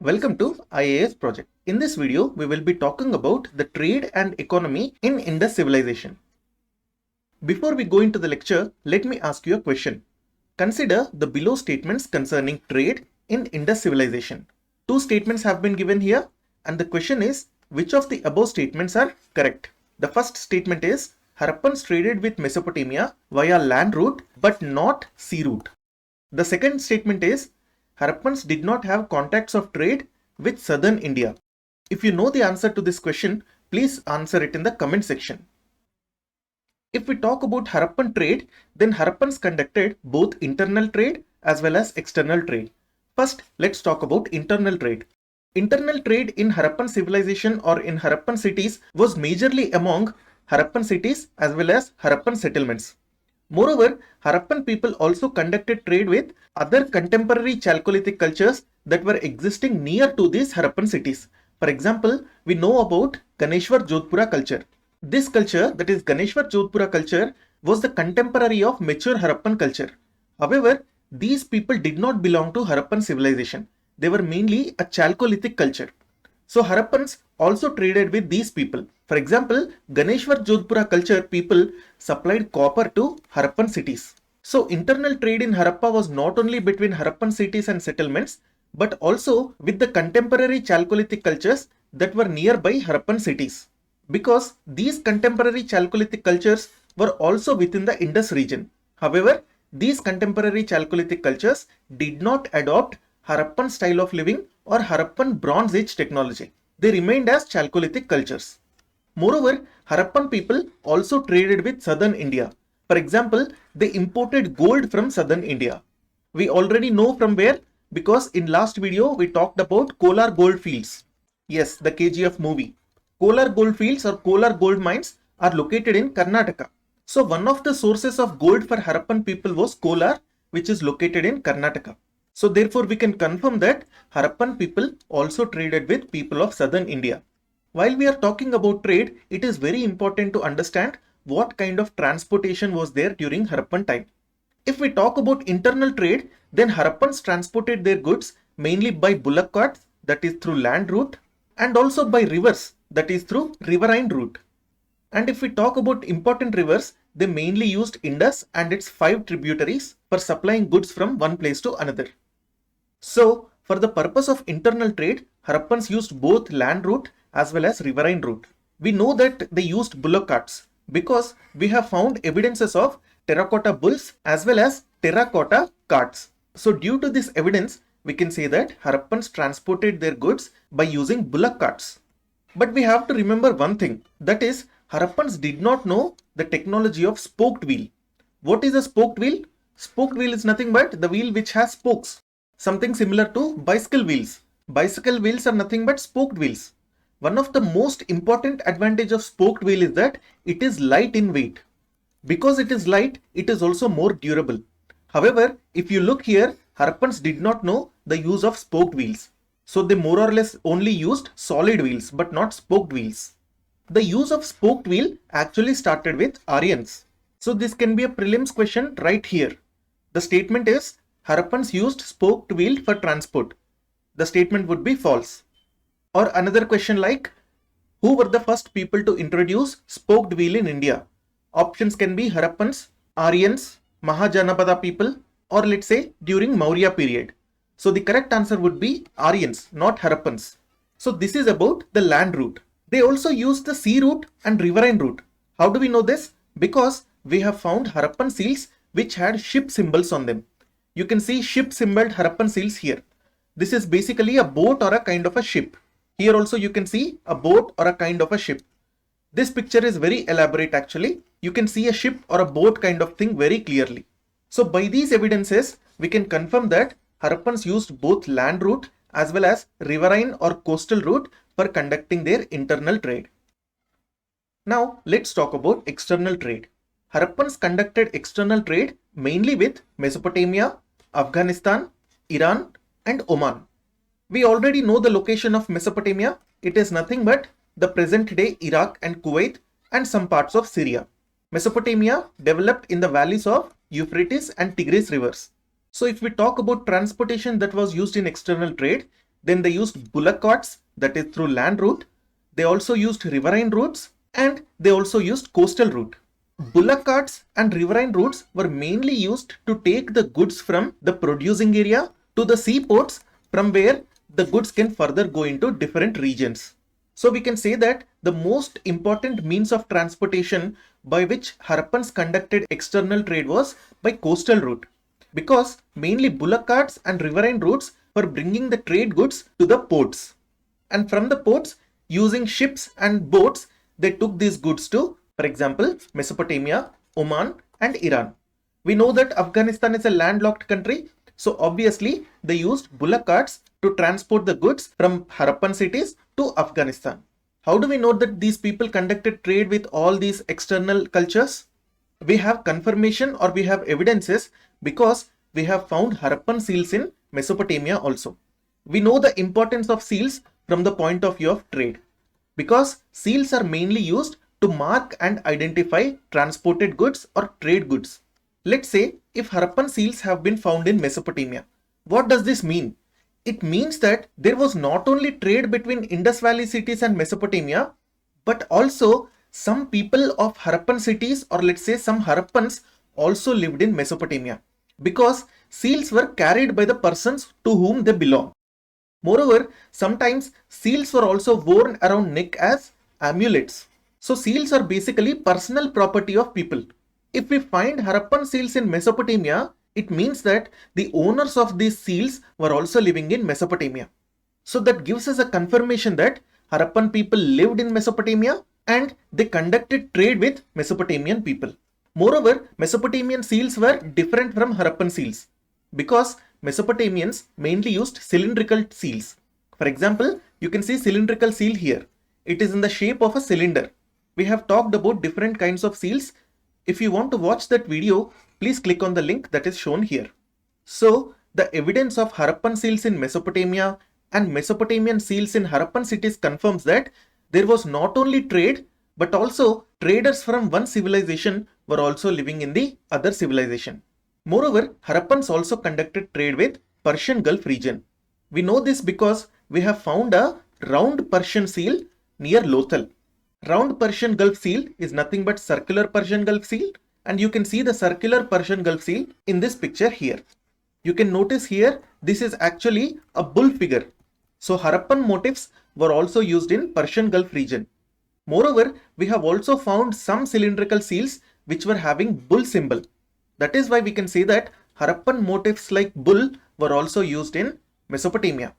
Welcome to IAS project. In this video, we will be talking about the trade and economy in Indus Civilization. Before we go into the lecture, let me ask you a question. Consider the below statements concerning trade in Indus Civilization. Two statements have been given here, and the question is, which of the above statements are correct? The first statement is, Harappans traded with Mesopotamia via land route but not sea route. The second statement is, Harappans did not have contacts of trade with southern India. If you know the answer to this question, please answer it in the comment section. If we talk about Harappan trade, then Harappans conducted both internal trade as well as external trade. First, let's talk about internal trade. Internal trade in Harappan civilization or in Harappan cities was majorly among Harappan cities as well as Harappan settlements. Moreover, Harappan people also conducted trade with other contemporary Chalcolithic cultures that were existing near to these Harappan cities. For example, we know about Ganeshwar Jodhpura culture. This culture, that is Ganeshwar Jodhpura culture, was the contemporary of mature Harappan culture. However, these people did not belong to Harappan civilization. They were mainly a Chalcolithic culture. So Harappans also traded with these people. For example, Ganeshwar Jodhpura culture people supplied copper to Harappan cities. So internal trade in Harappa was not only between Harappan cities and settlements, but also with the contemporary Chalcolithic cultures that were nearby Harappan cities. Because these contemporary Chalcolithic cultures were also within the Indus region. However, these contemporary Chalcolithic cultures did not adopt Harappan style of living or Harappan Bronze Age technology. They remained as Chalcolithic cultures. Moreover, Harappan people also traded with southern India. For example, they imported gold from southern India. We already know from where, because in last video we talked about Kolar gold fields. Yes, the KGF movie. Kolar gold fields or Kolar gold mines are located in Karnataka. So one of the sources of gold for Harappan people was Kolar, which is located in Karnataka. So therefore we can confirm that Harappan people also traded with people of southern India. While we are talking about trade, it is very important to understand what kind of transportation was there during Harappan time. If we talk about internal trade, then Harappans transported their goods mainly by bullock carts, that is through land route, and also by rivers, that is through riverine route. And if we talk about important rivers, they mainly used Indus and its 5 tributaries for supplying goods from one place to another. So, for the purpose of internal trade, Harappans used both land route as well as riverine route. We know that they used bullock carts because we have found evidences of terracotta bulls as well as terracotta carts. So, due to this evidence, we can say that Harappans transported their goods by using bullock carts. But we have to remember one thing, that is, Harappans did not know the technology of spoked wheel. What is a spoked wheel? Spoked wheel is nothing but the wheel which has spokes. Something similar to bicycle wheels. Bicycle wheels are nothing but spoked wheels. One of the most important advantage of spoked wheel is that it is light in weight. Because it is light, it is also more durable. However, if you look here, Harappans did not know the use of spoked wheels. So they more or less only used solid wheels but not spoked wheels. The use of spoked wheel actually started with Aryans. So this can be a prelims question right here. The statement is, Harappans used spoked wheel for transport. The statement would be false. Or another question like, who were the first people to introduce spoked wheel in India? Options can be Harappans, Aryans, Mahajanapada people, or let's say during Maurya period. So the correct answer would be Aryans, not Harappans. So this is about the land route. They also used the sea route and riverine route. How do we know this? Because we have found Harappan seals which had ship symbols on them. You can see ship symboled Harappan seals here. This is basically a boat or a kind of a ship. Here also you can see a boat or a kind of a ship. This picture is very elaborate actually. You can see a ship or a boat kind of thing very clearly. So by these evidences, we can confirm that Harappans used both land route as well as riverine or coastal route for conducting their internal trade. Now let's talk about external trade. Harappans conducted external trade mainly with Mesopotamia, Afghanistan, Iran and Oman. We already know the location of Mesopotamia. It is nothing but the present day Iraq and Kuwait and some parts of Syria. Mesopotamia developed in the valleys of Euphrates and Tigris rivers. So if we talk about transportation that was used in external trade, Then they used bullock carts, that is through land route. They also used riverine routes, and they also used coastal route. Bullock carts and riverine routes were mainly used to take the goods from the producing area to the seaports, from where the goods can further go into different regions. So we can say that the most important means of transportation by which Harappans conducted external trade was by coastal route, because mainly bullock carts and riverine routes were bringing the trade goods to the ports. And from the ports, using ships and boats, they took these goods to, for example, Mesopotamia, Oman, and Iran. We know that Afghanistan is a landlocked country, so obviously they used bullock carts to transport the goods from Harappan cities to Afghanistan. How do we know that these people conducted trade with all these external cultures? We have confirmation, or we have evidences, because we have found Harappan seals in Mesopotamia also. We know the importance of seals from the point of view of trade, because seals are mainly used to mark and identify transported goods or trade goods. Let's say if Harappan seals have been found in Mesopotamia, what does this mean? It means that there was not only trade between Indus Valley cities and Mesopotamia, but also some people of Harappan cities, or let's say some Harappans, also lived in Mesopotamia, because seals were carried by the persons to whom they belong. Moreover, sometimes seals were also worn around neck as amulets. So seals are basically personal property of people. If we find Harappan seals in Mesopotamia, it means that the owners of these seals were also living in Mesopotamia. So that gives us a confirmation that Harappan people lived in Mesopotamia and they conducted trade with Mesopotamian people. Moreover, Mesopotamian seals were different from Harappan seals, because Mesopotamians mainly used cylindrical seals. For example, you can see cylindrical seal here. It is in the shape of a cylinder. We have talked about different kinds of seals. If you want to watch that video, please click on the link that is shown here. So, the evidence of Harappan seals in Mesopotamia and Mesopotamian seals in Harappan cities confirms that there was not only trade, but also traders from one civilization were also living in the other civilization. Moreover, Harappans also conducted trade with Persian Gulf region. We know this because we have found a round Persian seal near Lothal. Round Persian Gulf seal is nothing but circular Persian Gulf seal, and you can see the circular Persian Gulf seal in this picture here. You can notice here this is actually a bull figure. So Harappan motifs were also used in Persian Gulf region. Moreover, we have also found some cylindrical seals which were having bull symbol. That is why we can say that Harappan motifs like bull were also used in Mesopotamia.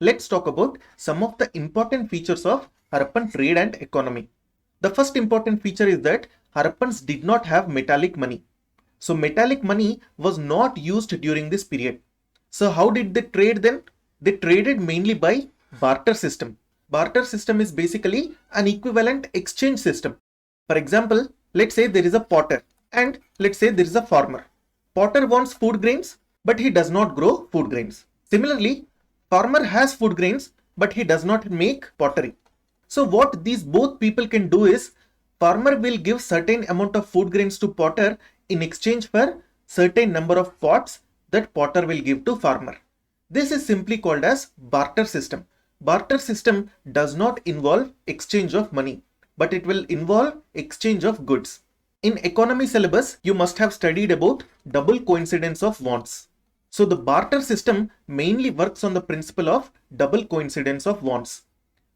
Let's talk about some of the important features of Harappan trade and economy. The first important feature is that Harappans did not have metallic money. So metallic money was not used during this period. So how did they trade then? They traded mainly by barter system. Barter system is basically an equivalent exchange system. For example, let's say there is a potter and let's say there is a farmer. Potter wants food grains, but he does not grow food grains. Similarly, farmer has food grains, but he does not make pottery. So what these both people can do is, farmer will give certain amount of food grains to potter in exchange for certain number of pots that potter will give to farmer. This is simply called as barter system. Barter system does not involve exchange of money, but it will involve exchange of goods. In economy syllabus, you must have studied about double coincidence of wants. So the barter system mainly works on the principle of double coincidence of wants.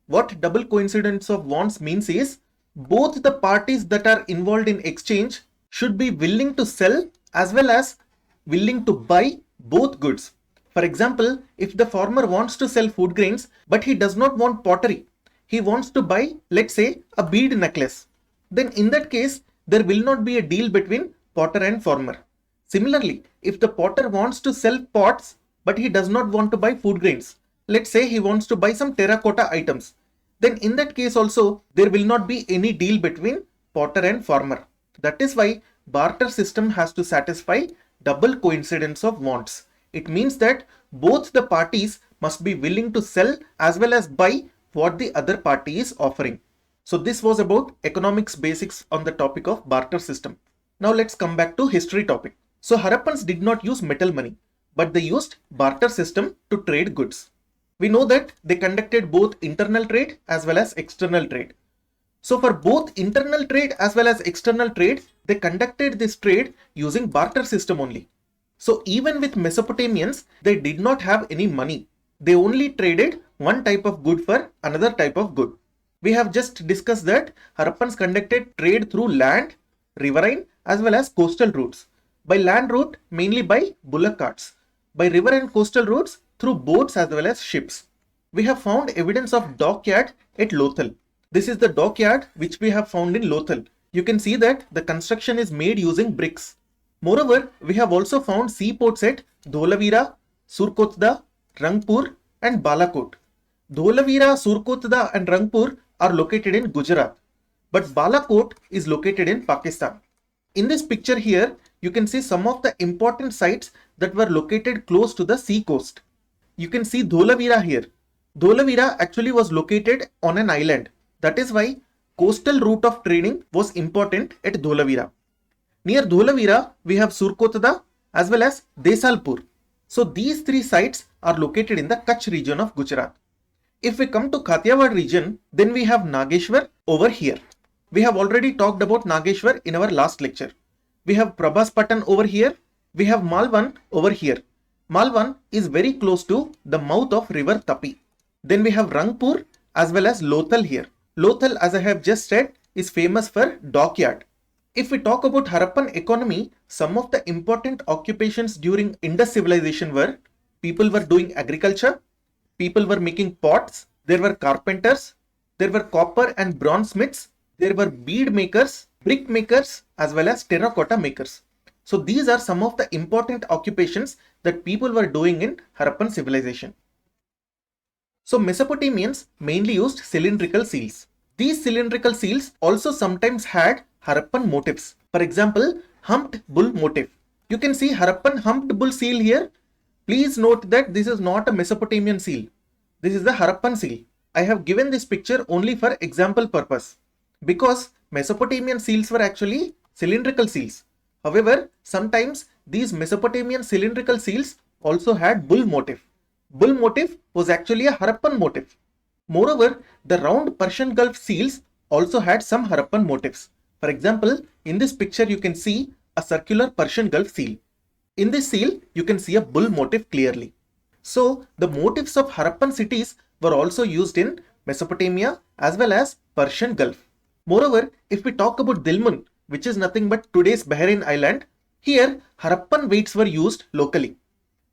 What double coincidence of wants means is, both the parties that are involved in exchange should be willing to sell as well as willing to buy both goods. For example, if the farmer wants to sell food grains, but he does not want pottery, he wants to buy, let's say, a bead necklace, then in that case, there will not be a deal between potter and farmer. Similarly, if the potter wants to sell pots, but he does not want to buy food grains, let's say he wants to buy some terracotta items, then in that case also, there will not be any deal between potter and farmer. That is why barter system has to satisfy double coincidence of wants. It means that both the parties must be willing to sell as well as buy what the other party is offering. So this was about economics basics on the topic of barter system. Now let's come back to history topic. So Harappans did not use metal money, but they used barter system to trade goods. We know that they conducted both internal trade as well as external trade. So for both internal trade as well as external trade, they conducted this trade using barter system only. So even with Mesopotamians, they did not have any money. They only traded one type of good for another type of good. We have just discussed that Harappans conducted trade through land, riverine as well as coastal routes. By land route, mainly by bullock carts. By river and coastal routes, through boats as well as ships. We have found evidence of dockyard at Lothal. This is the dockyard which we have found in Lothal. You can see that the construction is made using bricks. Moreover, we have also found seaports at Dholavia, Surkotada, Rangpur and Balakot. Dholavia, Surkotada and Rangpur are located in Gujarat, but Balakot is located in Pakistan. In this picture here, you can see some of the important sites that were located close to the sea coast. You can see Dholavia here. Dholavia actually was located on an island. That is why coastal route of trading was important at Dholavia. Near Dholavira, we have Surkotada as well as Desalpur. So these three sites are located in the Kutch region of Gujarat. If we come to Kathiawad region, then we have Nageshwar over here. We have already talked about Nageshwar in our last lecture. We have Prabhaspatan over here. We have Malvan over here. Malvan is very close to the mouth of river Tapi. Then we have Rangpur as well as Lothal here. Lothal, as I have just said, is famous for dockyard. If we talk about Harappan economy, some of the important occupations during Indus Civilization were people were doing agriculture, people were making pots, there were carpenters, there were copper and bronze smiths, there were bead makers, brick makers as well as terracotta makers. So these are some of the important occupations that people were doing in Harappan civilization. So Mesopotamians mainly used cylindrical seals. These cylindrical seals also sometimes had Harappan motifs. For example, humped bull motif. You can see Harappan humped bull seal here. Please note that this is not a Mesopotamian seal. This is the Harappan seal. I have given this picture only for example purpose because Mesopotamian seals were actually cylindrical seals. However, sometimes these Mesopotamian cylindrical seals also had bull motif. Bull motif was actually a Harappan motif. Moreover, the round Persian Gulf seals also had some Harappan motifs. For example, in this picture you can see a circular Persian Gulf seal. In this seal, you can see a bull motif clearly. So, the motifs of Harappan cities were also used in Mesopotamia as well as Persian Gulf. Moreover, if we talk about Dilmun, which is nothing but today's Bahrain island, here Harappan weights were used locally,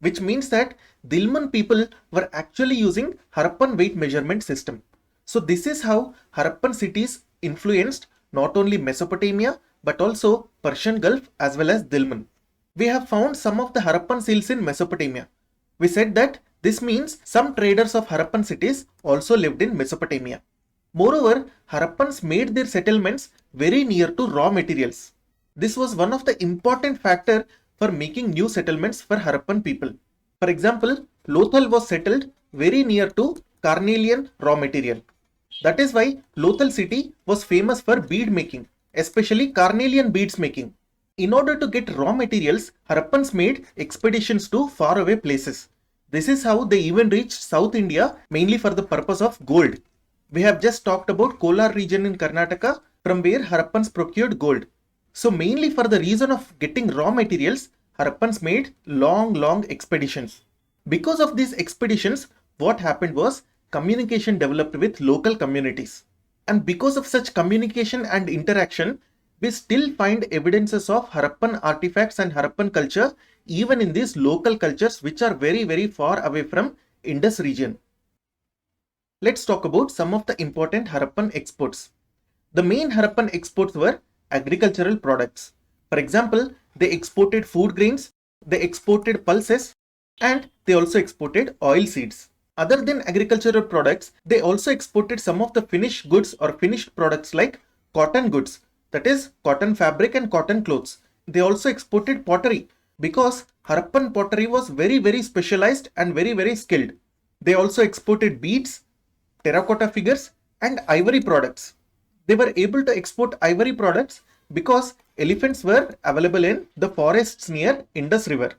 which means that Dilmun people were actually using Harappan weight measurement system. So this is how Harappan cities influenced not only Mesopotamia but also Persian Gulf as well as Dilmun. We have found some of the Harappan seals in Mesopotamia. We said that this means some traders of Harappan cities also lived in Mesopotamia. Moreover, Harappans made their settlements very near to raw materials. This was one of the important factors for making new settlements for Harappan people. For example, Lothal was settled very near to carnelian raw material. That is why Lothal city was famous for bead making, especially carnelian beads making. In order to get raw materials, Harappans made expeditions to faraway places. This is how they even reached South India mainly for the purpose of gold. We have just talked about Kolar region in Karnataka from where Harappans procured gold. So mainly for the reason of getting raw materials, Harappans made long expeditions. Because of these expeditions, what happened was communication developed with local communities. And because of such communication and interaction, we still find evidences of Harappan artifacts and Harappan culture even in these local cultures which are very far away from Indus region. Let's talk about some of the important Harappan exports. The main Harappan exports were agricultural products. For example, they exported food grains, they exported pulses, and they also exported oil seeds. Other than agricultural products, they also exported some of the finished goods or finished products like cotton goods, that is cotton fabric and cotton clothes. They also exported pottery because Harappan pottery was very specialized and very skilled. They also exported beads, terracotta figures and ivory products. They were able to export ivory products because elephants were available in the forests near Indus River.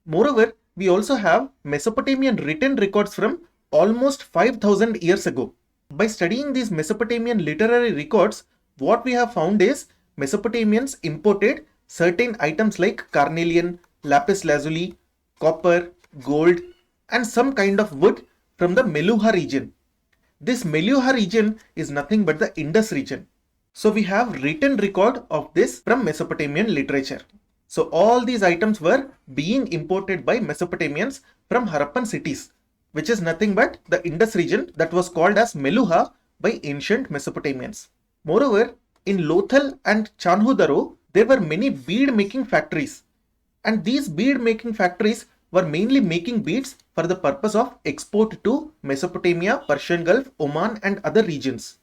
Moreover, We also have Mesopotamian written records from almost 5000 years ago. By studying these Mesopotamian literary records, what we have found is Mesopotamians imported certain items like carnelian, lapis lazuli, copper, gold, and some kind of wood from the Meluha region. This Meluha region is nothing but the Indus region. So we have written record of this from Mesopotamian literature. So all these items were being imported by Mesopotamians from Harappan cities, which is nothing but the Indus region that was called as Meluha by ancient Mesopotamians. Moreover, in Lothal and Chanhudaro, there were many bead making factories, and these bead making factories were mainly making beads for the purpose of export to Mesopotamia, Persian Gulf, Oman and other regions.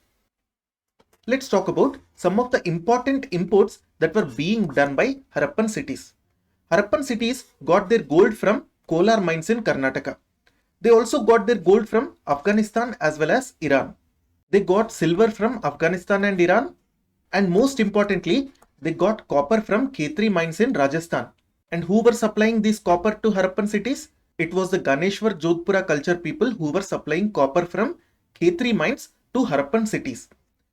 Let's talk about some of the important imports that were being done by Harappan cities. Harappan cities got their gold from Kolar mines in Karnataka. They also got their gold from Afghanistan as well as Iran. They got silver from Afghanistan and Iran, and most importantly, they got copper from Khetri mines in Rajasthan. And who were supplying this copper to Harappan cities? It was the Ganeshwar Jodhpura culture people who were supplying copper from Khetri mines to Harappan cities.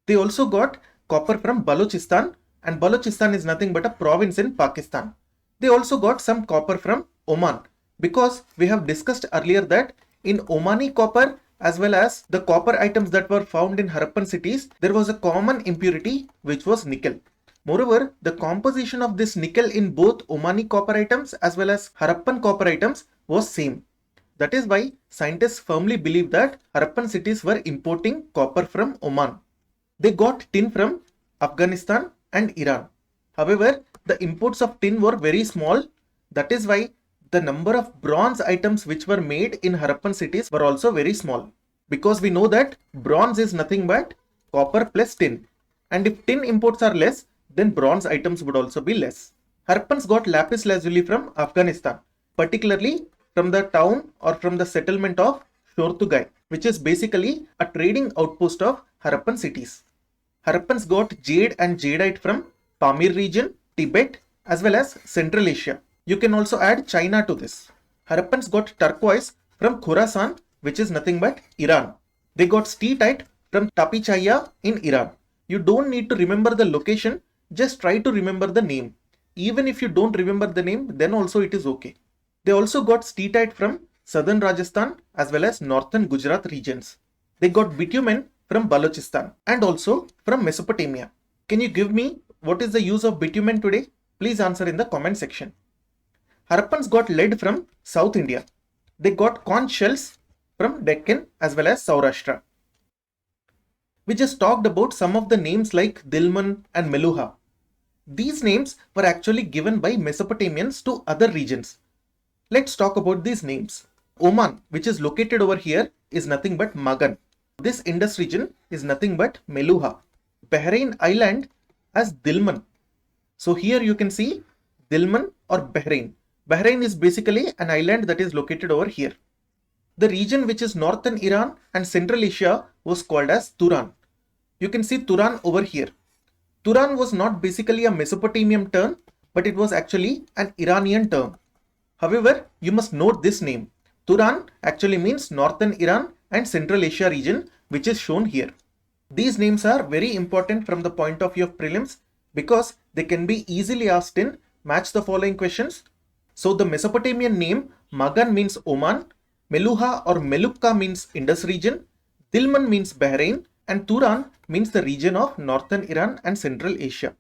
They also got copper from Balochistan, and Balochistan is nothing but a province in Pakistan. They also got some copper from Oman, because we have discussed earlier that in Omani copper as well as the copper items that were found in Harappan cities, there was a common impurity which was nickel. Moreover, the composition of this nickel in both Omani copper items as well as Harappan copper items was same. That is why scientists firmly believe that Harappan cities were importing copper from Oman. They got tin from Afghanistan and Iran. However, the imports of tin were very small. That is why the number of bronze items which were made in Harappan cities were also very small. Because we know that bronze is nothing but copper plus tin. And if tin imports are less, then bronze items would also be less. Harappans got lapis lazuli from Afghanistan, particularly from the town or from the settlement of Shortugai, which is basically a trading outpost of Harappan cities. Harappans got jade and jadeite from Pamir region, Tibet, as well as Central Asia. You can also add China to this. Harappans got turquoise from Khorasan, which is nothing but Iran. They got steatite from Tapichaya in Iran. You don't need to remember the location, just try to remember the name. Even if you don't remember the name, then also it is okay. They also got steatite from southern Rajasthan as well as northern Gujarat regions. They got bitumen from Balochistan and also from Mesopotamia. Can you give me what is the use of bitumen today? Please answer in the comment section. Harappans got lead from South India. They got conch shells from Deccan as well as Saurashtra. We just talked about some of the names like Dilmun and Meluha. These names were actually given by Mesopotamians to other regions. Let's talk about these names. Oman, which is located over here, is nothing but Magan. This Indus region is nothing but Meluha. Bahrain Island as Dilmun. So here you can see Dilmun or Bahrain. Bahrain is basically an island that is located over here. The region which is northern Iran and Central Asia was called as Turan. You can see Turan over here. Turan was not basically a Mesopotamian term, but it was actually an Iranian term. However, you must note this name. Turan actually means northern Iran and Central Asia region, which is shown here. These names are very important from the point of view of prelims because they can be easily asked in match the following questions. So the Mesopotamian name Magan means Oman, Meluha or Melukka means Indus region, Dilmun means Bahrain, and Turan means the region of northern Iran and Central Asia.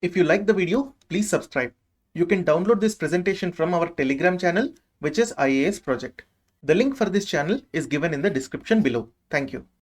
If you like the video, please subscribe. You can download this presentation from our Telegram channel, which is IAS Project. The link for this channel is given in the description below. Thank you.